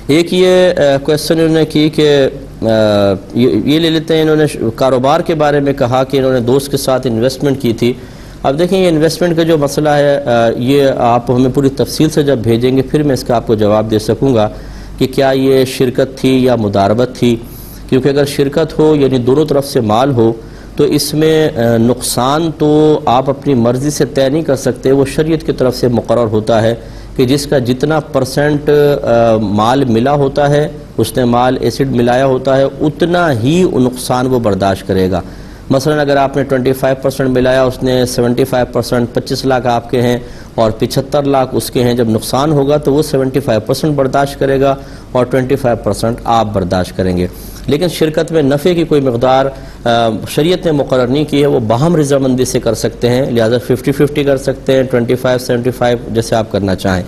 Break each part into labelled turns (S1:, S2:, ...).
S1: ایک یہ کویسچن انہوں نے کی کہ یہ لے لیتے ہیں، انہوں نے کاروبار کے بارے میں کہا کہ انہوں نے دوست کے ساتھ انویسٹمنٹ کی تھی۔ اب دیکھیں یہ انویسٹمنٹ کا جو مسئلہ ہے یہ آپ ہمیں پوری تفصیل سے جب بھیجیں گے پھر میں اس کا آپ کو جواب دے سکوں گا کہ کیا یہ شرکت تھی یا مداربت تھی، کیونکہ اگر شرکت ہو یعنی دونوں طرف سے مال ہو تو اس میں نقصان تو آپ اپنی مرضی سے طے نہیں کر سکتے، وہ شریعت کی طرف سے مقرر ہوتا ہے کہ جس کا جتنا پرسنٹ مال ملا ہوتا ہے، اس نے مال ایسڈ ملایا ہوتا ہے، اتنا ہی نقصان وہ برداشت کرے گا۔ مثلا اگر آپ نے 25% ملایا، اس نے 75%، 25 لاکھ آپ کے ہیں اور 75 لاکھ اس کے ہیں، جب نقصان ہوگا تو وہ 75% برداشت کرے گا اور 25% آپ برداشت کریں گے۔ لیکن شرکت میں نفع کی کوئی مقدار شریعت نے مقرر نہیں کی ہے، وہ باہم رضامندی سے کر سکتے ہیں، لہذا 50-50 کر سکتے ہیں، 25-75 جیسے آپ کرنا چاہیں۔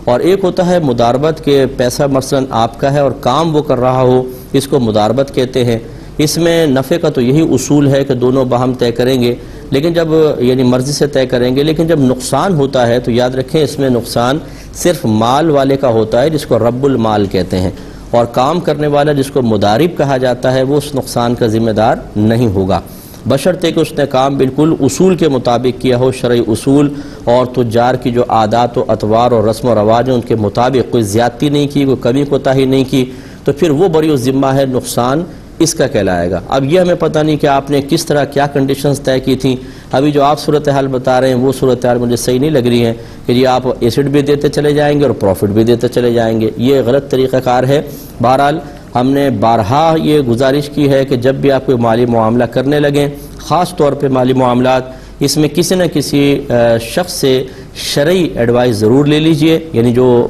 S1: اور ایک ہوتا ہے مداربت کہ پیسہ مثلا آپ کا ہے اور کام وہ کر رہا ہو، اس کو مداربت کہتے ہیں۔ اس میں نفع کا تو یہی اصول ہے کہ دونوں باہم طے کریں گے، لیکن جب یعنی مرضی سے طے کریں گے، لیکن جب نقصان ہوتا ہے تو یاد رکھیں اس میں نقصان صرف مال والے کا ہوتا ہے جس کو رب المال کہتے ہیں، اور کام کرنے والا جس کو مدارب کہا جاتا ہے وہ اس نقصان کا ذمہ دار نہیں ہوگا، بشرطے کہ اس نے کام بالکل اصول کے مطابق کیا ہو، شرعی اصول اور تجار کی جو عادات و اطوار اور رسم و رواج ہیں ان کے مطابق، کوئی زیادتی نہیں کی، کوئی کمی کوتاہی نہیں کی، تو پھر وہ بری الذمہ ہے، نقصان اس کا کہلائے گا۔ اب یہ ہمیں پتہ نہیں کہ آپ نے کس طرح کیا کنڈیشنز طے کی تھیں، ابھی جو آپ صورتحال بتا رہے ہیں وہ صورتحال مجھے صحیح نہیں لگ رہی ہے کہ جی آپ ایسڈ بھی دیتے چلے جائیں گے اور پروفٹ بھی دیتے چلے جائیں گے، یہ غلط طریقہ کار ہے۔ بہرحال ہم نے بارہا یہ گزارش کی ہے کہ جب بھی آپ کوئی مالی معاملہ کرنے لگیں، خاص طور پہ مالی معاملات، اس میں کسی نہ کسی شخص سے شرعی ایڈوائز ضرور لے لیجئے، یعنی جو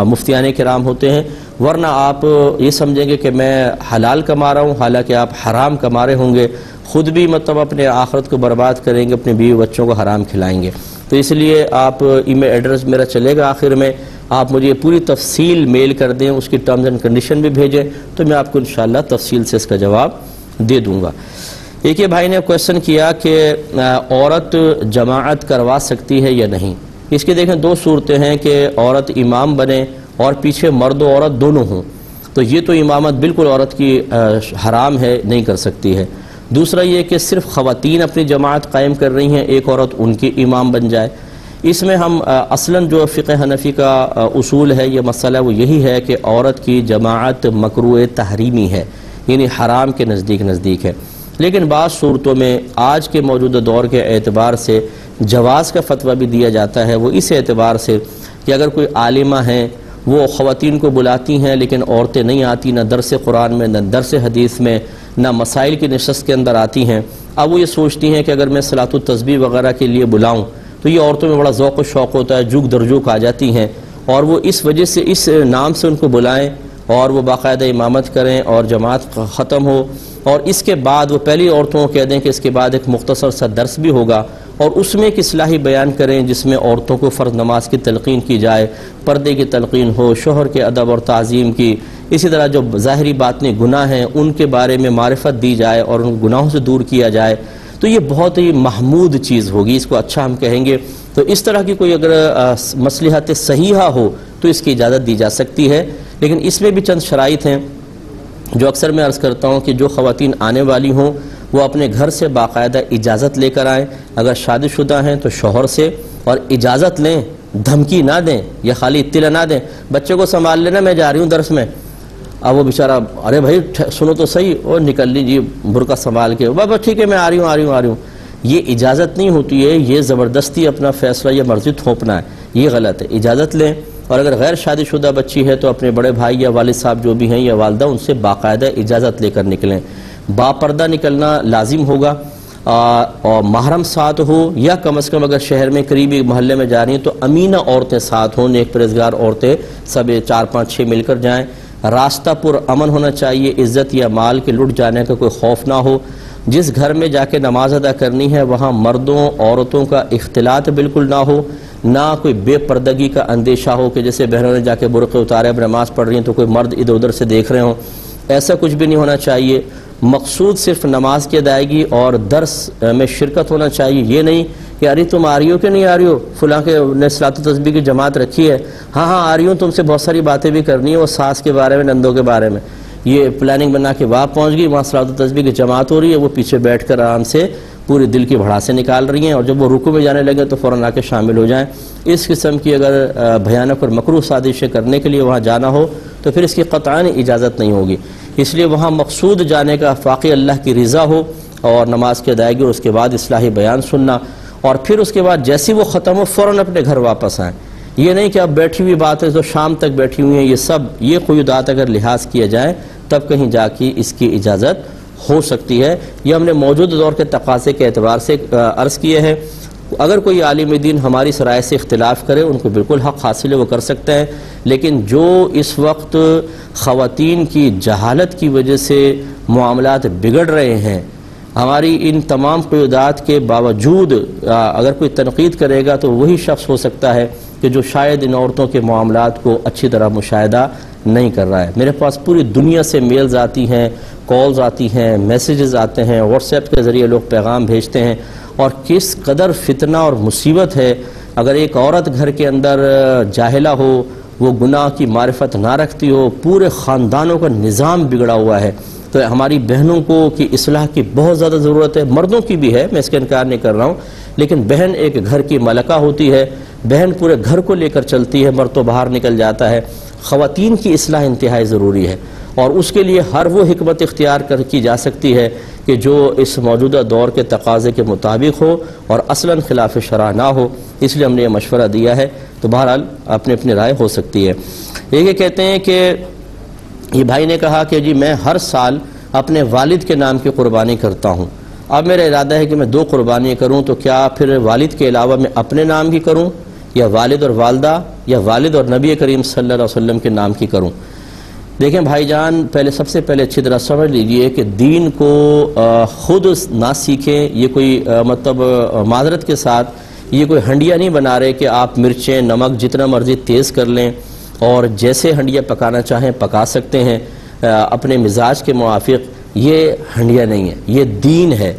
S1: مفتیان کرام ہوتے ہیں، ورنہ آپ یہ سمجھیں گے کہ میں حلال کما رہا ہوں حالانکہ آپ حرام کما رہے ہوں گے، خود بھی مطلب اپنے آخرت کو برباد کریں گے، اپنے بیوی بچوں کو حرام کھلائیں گے۔ تو اس لیے آپ ای میل ایڈریس میرا چلے گا آخر میں، آپ مجھے پوری تفصیل میل کر دیں، اس کی ٹرمز اینڈ کنڈیشن بھی بھیجیں تو میں آپ کو انشاءاللہ تفصیل سے اس کا جواب دے دوں گا۔ ایک یہ بھائی نے کویسچن کیا کہ عورت جماعت کروا سکتی ہے یا نہیں۔ اس کی دیکھیں دو صورتیں ہیں کہ عورت امام بنے اور پیچھے مرد و عورت دونوں ہوں، تو یہ تو امامت بالکل عورت کی حرام ہے، نہیں کر سکتی ہے۔ دوسرا یہ کہ صرف خواتین اپنی جماعت قائم کر رہی ہیں، ایک عورت ان کی امام بن جائے۔ اس میں ہم اصلاً جو فقہ حنفی کا اصول ہے، یہ مسئلہ وہ یہی ہے کہ عورت کی جماعت مکروہ تحریمی ہے، یعنی حرام کے نزدیک ہے، لیکن بعض صورتوں میں آج کے موجودہ دور کے اعتبار سے جواز کا فتویٰ بھی دیا جاتا ہے، وہ اس اعتبار سے کہ اگر کوئی عالمہ ہیں وہ خواتین کو بلاتی ہیں لیکن عورتیں نہیں آتی، نہ درس قرآن میں، نہ درس حدیث میں، نہ مسائل کی نشست کے اندر آتی ہیں، اب وہ یہ سوچتی ہیں کہ اگر میں صلاۃ التسبیح وغیرہ کے لیے بلاؤں تو یہ عورتوں میں بڑا ذوق و شوق ہوتا ہے، جھوک درجوک آ جاتی ہیں، اور وہ اس وجہ سے اس نام سے ان کو بلائیں اور وہ باقاعدہ امامت کریں اور جماعت ختم ہو، اور اس کے بعد وہ پہلی عورتوں کو کہہ دیں کہ اس کے بعد ایک مختصر سا درس بھی ہوگا، اور اس میں ایک اصلاحی بیان کریں جس میں عورتوں کو فرض نماز کی تلقین کی جائے، پردے کی تلقین ہو، شوہر کے ادب اور تعظیم کی، اسی طرح جو ظاہری باطنی گناہ ہیں ان کے بارے میں معرفت دی جائے اور ان گناہوں سے دور کیا جائے، تو یہ بہت ہی محمود چیز ہوگی، اس کو اچھا ہم کہیں گے۔ تو اس طرح کی کوئی اگر مصلحت صحیحہ ہو تو اس کی اجازت دی جا سکتی ہے، لیکن اس میں بھی چند شرائط ہیں جو اکثر میں عرض کرتا ہوں کہ جو خواتین آنے والی ہوں وہ اپنے گھر سے باقاعدہ اجازت لے کر آئیں، اگر شادی شدہ ہیں تو شوہر سے، اور اجازت لیں، دھمکی نہ دیں یا خالی اطلاع نہ دیں، بچے کو سنبھال لینا میں جا رہی ہوں درس میں، اب وہ بیچارہ ارے بھائی سنو تو صحیح، اور نکل لیجیے برقع سنبھال کے، بس ٹھیک ہے میں آ رہی ہوں، یہ اجازت نہیں ہوتی ہے، یہ زبردستی اپنا فیصلہ یا مرضی تھوپنا ہے، یہ غلط ہے۔ اجازت لیں، اور اگر غیر شادی شدہ بچی ہے تو اپنے بڑے بھائی یا والد صاحب جو بھی ہیں یا والدہ ان سے باقاعدہ اجازت لے کر نکلیں، باپردہ نکلنا لازم ہوگا، اور محرم ساتھ ہو، یا کم از کم اگر شہر میں قریبی محلے میں جا رہی ہیں تو امینہ عورتیں ساتھ ہوں، نیک پرہیزگار عورتیں، سب 4 5 6 مل کر جائیں، راستہ پر امن ہونا چاہیے، عزت یا مال کے لٹ جانے کا کوئی خوف نہ ہو، جس گھر میں جا کے نماز ادا کرنی ہے وہاں مردوں عورتوں کا اختلاط بالکل نہ ہو، نہ کوئی بے پردگی کا اندیشہ ہو کہ جیسے بہنوں نے جا کے برقعے اتارے اب نماز پڑھ رہی ہیں تو کوئی مرد ادھر ادھر سے دیکھ رہے ہوں، ایسا کچھ بھی نہیں ہونا چاہیے۔ مقصود صرف نماز کی ادائیگی اور درس میں شرکت ہونا چاہیے، یہ نہیں کہ ارے تم آ رہی ہو کہ نہیں آ رہی ہو، فلاں کے نے صلاۃ و تسبیح کی جماعت رکھی ہے، ہاں ہاں آ رہی ہوں، تم سے بہت ساری باتیں بھی کرنی ہے، وہ ساس کے بارے میں، نندوں کے بارے میں. یہ پلاننگ بنا کے وہاں پہنچ گئی، وہاں صلاۃ و تسبیح کی جماعت ہو رہی ہے، وہ پیچھے بیٹھ کر آرام سے پورے دل کی بھڑاسے نکال رہی ہیں، اور جب وہ رکوع میں جانے لگے تو فوراً آ کے شامل ہو جائیں. اس قسم کی اگر بھیانک اور مکروہ سازشیں کرنے کے لیے وہاں جانا ہو تو پھر اس کی قطعاً اجازت نہیں ہوگی. اس لیے وہاں مقصود جانے کا واقعی اللہ کی رضا ہو، اور نماز کی ادائیگی، اور اس کے بعد اصلاحی بیان سننا، اور پھر اس کے بعد جیسی وہ ختم ہو فوراً اپنے گھر واپس آئیں. یہ نہیں کہ اب بیٹھی ہوئی بات ہے تو شام تک بیٹھی ہوئی ہیں، یہ قیودات اگر لحاظ کیے جائیں تب کہیں جا کے اس کی اجازت ہو سکتی ہے. یہ ہم نے موجود دور کے تقاضے کے اعتبار سے عرض کیے ہیں. اگر کوئی عالم دین ہماری رائے سے اختلاف کرے، ان کو بالکل حق حاصل ہے، وہ کر سکتے ہیں، لیکن جو اس وقت خواتین کی جہالت کی وجہ سے معاملات بگڑ رہے ہیں، ہماری ان تمام قیودات کے باوجود اگر کوئی تنقید کرے گا تو وہی شخص ہو سکتا ہے کہ جو شاید ان عورتوں کے معاملات کو اچھی طرح مشاہدہ نہیں کر رہا ہے. میرے پاس پوری دنیا سے میلز آتی ہیں، کالز آتی ہیں، میسیجز آتے ہیں، واٹس ایپ کے ذریعے لوگ پیغام بھیجتے ہیں، اور کس قدر فتنہ اور مصیبت ہے. اگر ایک عورت گھر کے اندر جاہلہ ہو، وہ گناہ کی معرفت نہ رکھتی ہو، پورے خاندانوں کا نظام بگڑا ہوا ہے. تو ہماری بہنوں کو کی اصلاح کی بہت زیادہ ضرورت ہے. مردوں کی بھی ہے، میں اس کا انکار نہیں کر رہا ہوں، لیکن بہن ایک گھر کی ملکہ ہوتی ہے، بہن پورے گھر کو لے کر چلتی ہے، مرد تو باہر نکل جاتا ہے. خواتین کی اصلاح انتہائی ضروری ہے، اور اس کے لیے ہر وہ حکمت اختیار کی جا سکتی ہے کہ جو اس موجودہ دور کے تقاضے کے مطابق ہو اور اصلاً خلاف شرع نہ ہو. اس لیے ہم نے یہ مشورہ دیا ہے. تو بہرحال اپنے اپنی رائے ہو سکتی ہے. یہ کہتے ہیں کہ یہ بھائی نے کہا کہ جی میں ہر سال اپنے والد کے نام کی قربانی کرتا ہوں. اب میرا ارادہ ہے کہ میں 2 قربانیاں کروں، تو کیا پھر والد کے علاوہ میں اپنے نام کی کروں، یا والد اور والدہ، یا والد اور نبی کریم صلی اللہ علیہ وسلم کے نام کی کروں؟ دیکھیں بھائی جان، سب سے پہلے اچھی طرح سمجھ لیجئے کہ دین کو خود نہ سیکھیں. یہ کوئی مطلب معذرت کے ساتھ یہ کوئی ہنڈیا نہیں بنا رہے کہ آپ مرچیں نمک جتنا مرضی تیز کر لیں اور جیسے ہنڈیا پکانا چاہیں پکا سکتے ہیں اپنے مزاج کے موافق. یہ ہنڈیا نہیں ہے، یہ دین ہے،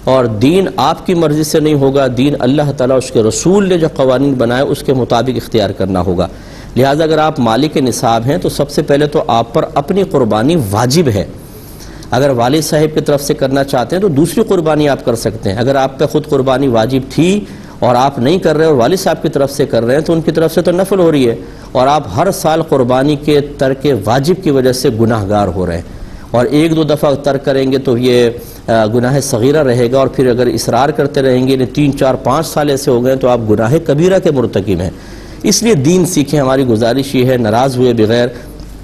S1: اور دین آپ کی مرضی سے نہیں ہوگا. دین اللہ تعالیٰ اس کے رسول نے جو قوانین بنائے اس کے مطابق اختیار کرنا ہوگا. لہٰذا اگر آپ مالک نصاب ہیں تو سب سے پہلے تو آپ پر اپنی قربانی واجب ہے. اگر والد صاحب کی طرف سے کرنا چاہتے ہیں تو دوسری قربانی آپ کر سکتے ہیں. اگر آپ پہ خود قربانی واجب تھی اور آپ نہیں کر رہے اور والد صاحب کی طرف سے کر رہے ہیں تو ان کی طرف سے تو نفل ہو رہی ہے، اور آپ ہر سال قربانی کے ترک واجب کی وجہ سے گناہ گار ہو رہے ہیں. اور 1-2 دفعہ ترک کریں گے تو یہ گناہ صغیرہ رہے گا، اور پھر اگر اصرار کرتے رہیں گے 3 4 5 سال ایسے ہو گئے تو آپ گناہ کبیرہ کے مرتکب ہیں. اس لیے دین سیکھیں، ہماری گزارش یہ ہے، ناراض ہوئے بغیر.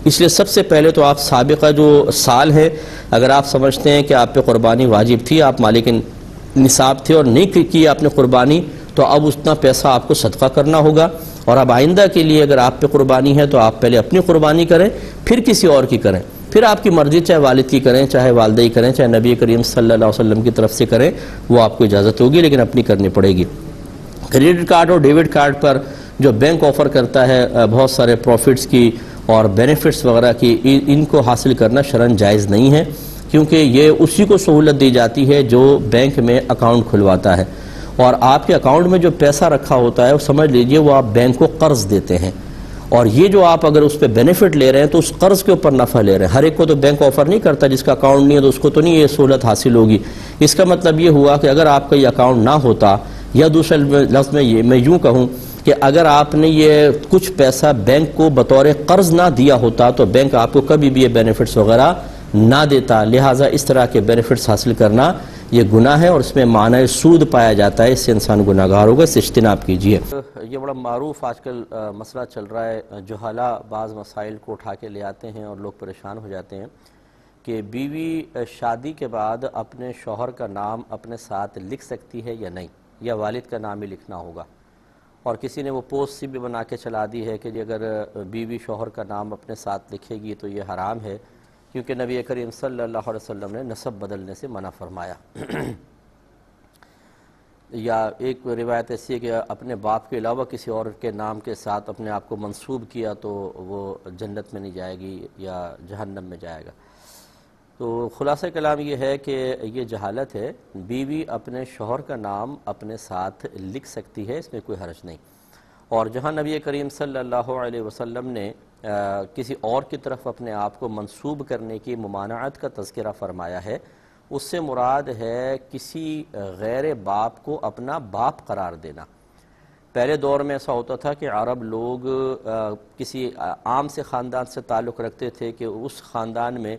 S1: اس لیے سب سے پہلے تو آپ سابقہ جو سال ہے، اگر آپ سمجھتے ہیں کہ آپ پہ قربانی واجب تھی، آپ مالک نصاب تھے اور نہیں کی آپ نے قربانی، تو اب اتنا پیسہ آپ کو صدقہ کرنا ہوگا. اور اب آئندہ کے لیے اگر آپ پہ قربانی ہے تو آپ پہلے اپنی قربانی کریں، پھر کسی اور کی کریں. پھر آپ کی مرضی، چاہے والد کی کریں، چاہے والدہ کی کریں، چاہے نبی کریم صلی اللہ علیہ وسلم کی طرف سے کریں، وہ آپ کو اجازت ہوگی، لیکن اپنی کرنی پڑے گی. کریڈٹ کارڈ اور ڈیبٹ کارڈ پر جو بینک آفر کرتا ہے بہت سارے پروفٹس کی اور بینیفٹس وغیرہ کی، ان کو حاصل کرنا شرعاً جائز نہیں ہے، کیونکہ یہ اسی کو سہولت دی جاتی ہے جو بینک میں اکاؤنٹ کھلواتا ہے. اور آپ کے اکاؤنٹ میں جو پیسہ رکھا ہوتا ہے وہ سمجھ لیجئے وہ آپ بینک کو قرض دیتے ہیں، اور یہ جو آپ اگر اس پہ بینیفٹ لے رہے ہیں تو اس قرض کے اوپر نفع لے رہے ہیں. ہر ایک کو تو بینک آفر نہیں کرتا، جس کا اکاؤنٹ نہیں ہے تو اس کو تو نہیں یہ سہولت حاصل ہوگی. اس کا مطلب یہ ہوا کہ اگر آپ کا یہ اکاؤنٹ نہ ہوتا، یا دوسرے لفظ میں یوں کہوں کہ اگر آپ نے یہ کچھ پیسہ بینک کو بطور قرض نہ دیا ہوتا تو بینک آپ کو کبھی بھی یہ بینیفٹس وغیرہ نہ دیتا. لہٰذا اس طرح کے بینیفٹس حاصل کرنا یہ گناہ ہے، اور اس میں معنی سود پایا جاتا ہے، اس سے انسان گناہ گار ہوگا. اس سے اجتناب کیجیے. یہ بڑا معروف آج کل مسئلہ چل رہا ہے، جہالہ بعض مسائل کو اٹھا کے لے آتے ہیں اور لوگ پریشان ہو جاتے ہیں کہ بیوی شادی کے بعد اپنے شوہر کا نام اپنے ساتھ لکھ سکتی ہے یا نہیں، یا والد کا نام ہی لکھنا ہوگا. اور کسی نے وہ پوسٹ سی بھی بنا کے چلا دی ہے کہ اگر بیوی شوہر کا نام اپنے ساتھ لکھے گی تو یہ حرام ہے، کیونکہ نبی کریم صلی اللہ علیہ وسلم نے نسب بدلنے سے منع فرمایا. یا ایک روایت ایسی ہے کہ اپنے باپ کے علاوہ کسی اور کے نام کے ساتھ اپنے آپ کو منسوب کیا تو وہ جنت میں نہیں جائے گی یا جہنم میں جائے گا. تو خلاصہ کلام یہ ہے کہ یہ جہالت ہے، بیوی اپنے شوہر کا نام اپنے ساتھ لکھ سکتی ہے، اس میں کوئی حرج نہیں۔ اور جہاں نبی کریم صلی اللہ علیہ وسلم نے کسی اور کی طرف اپنے آپ کو منسوب کرنے کی ممانعت کا تذکرہ فرمایا ہے، اس سے مراد ہے کسی غیر باپ کو اپنا باپ قرار دینا۔ پہلے دور میں ایسا ہوتا تھا کہ عرب لوگ کسی عام سے خاندان سے تعلق رکھتے تھے کہ اس خاندان میں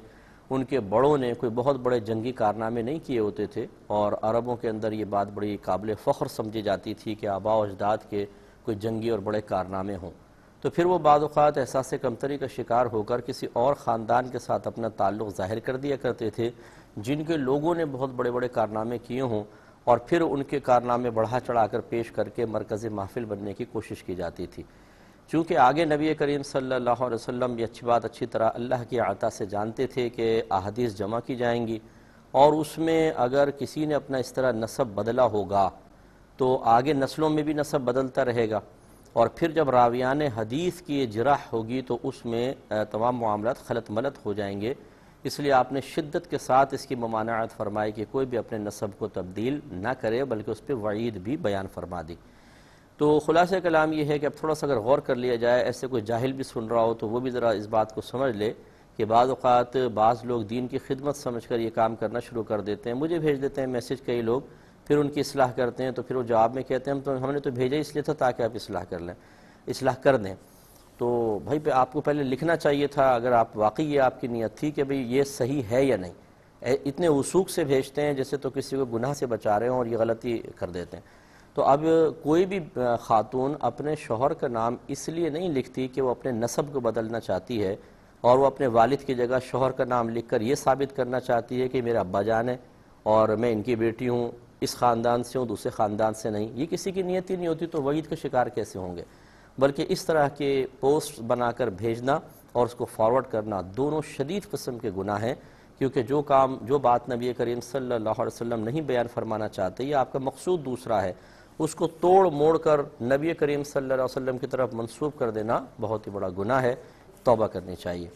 S1: ان کے بڑوں نے کوئی بہت بڑے جنگی کارنامے نہیں کیے ہوتے تھے، اور عربوں کے اندر یہ بات بڑی قابل فخر سمجھی جاتی تھی کہ آباء و اجداد کے کوئی جنگی اور بڑے کارنامے ہوں۔ تو پھر وہ بعض اوقات احساس کمتری کا شکار ہو کر کسی اور خاندان کے ساتھ اپنا تعلق ظاہر کر دیا کرتے تھے جن کے لوگوں نے بہت بڑے بڑے کارنامے کیے ہوں، اور پھر ان کے کارنامے بڑھا چڑھا کر پیش کر کے مرکز محفل بننے کی کوشش کی جاتی تھی۔ چونکہ آگے نبی کریم صلی اللہ علیہ وسلم یہ اچھی بات اچھی طرح اللہ کی عطا سے جانتے تھے کہ احادیث جمع کی جائیں گی، اور اس میں اگر کسی نے اپنا اس طرح نسب بدلا ہوگا تو آگے نسلوں میں بھی نسب بدلتا رہے گا، اور پھر جب راویان حدیث کی یہ جرح ہوگی تو اس میں تمام معاملات خلط ملط ہو جائیں گے۔ اس لیے آپ نے شدت کے ساتھ اس کی ممانعت فرمائی کہ کوئی بھی اپنے نسب کو تبدیل نہ کرے، بلکہ اس پہ وعید بھی بیان فرما دی۔ تو خلاصہ کلام یہ ہے کہ اب تھوڑا سا اگر غور کر لیا جائے، ایسے کوئی جاہل بھی سن رہا ہو تو وہ بھی ذرا اس بات کو سمجھ لے کہ بعض اوقات بعض لوگ دین کی خدمت سمجھ کر یہ کام کرنا شروع کر دیتے ہیں۔ مجھے بھیج دیتے ہیں میسج کئی لوگ، پھر ان کی اصلاح کرتے ہیں، تو پھر وہ جواب میں کہتے ہیں ہم نے تو بھیجا اس لیے تھا تاکہ آپ اصلاح کر دیں۔ تو بھائی آپ کو پہلے لکھنا چاہیے تھا اگر آپ واقعی یہ آپ کی نیت تھی کہ بھئی یہ صحیح ہے یا نہیں۔ اتنے وثوق سے بھیجتے ہیں جیسے تو کسی کو گناہ سے بچا رہے ہوں، اور یہ غلطی کر دیتے ہیں۔ تو اب کوئی بھی خاتون اپنے شوہر کا نام اس لیے نہیں لکھتی کہ وہ اپنے نسب کو بدلنا چاہتی ہے، اور وہ اپنے والد کی جگہ شوہر کا نام لکھ کر یہ ثابت کرنا چاہتی ہے کہ میرا ابا جان ہے اور میں ان کی بیٹی ہوں، اس خاندان سے ہوں، دوسرے خاندان سے نہیں۔ یہ کسی کی نیت ہی نہیں ہوتی تو وعید کا شکار کیسے ہوں گے؟ بلکہ اس طرح کے پوسٹ بنا کر بھیجنا اور اس کو فارورڈ کرنا دونوں شدید قسم کے گناہ ہیں، کیونکہ جو بات نبی کریم صلی اللہ علیہ وسلم نہیں بیان فرمانا چاہتے، یہ آپ کا مقصود دوسرا ہے، اس کو توڑ موڑ کر نبی کریم صلی اللہ علیہ وسلم کی طرف منسوب کر دینا بہت ہی بڑا گناہ ہے، توبہ کرنی چاہیے۔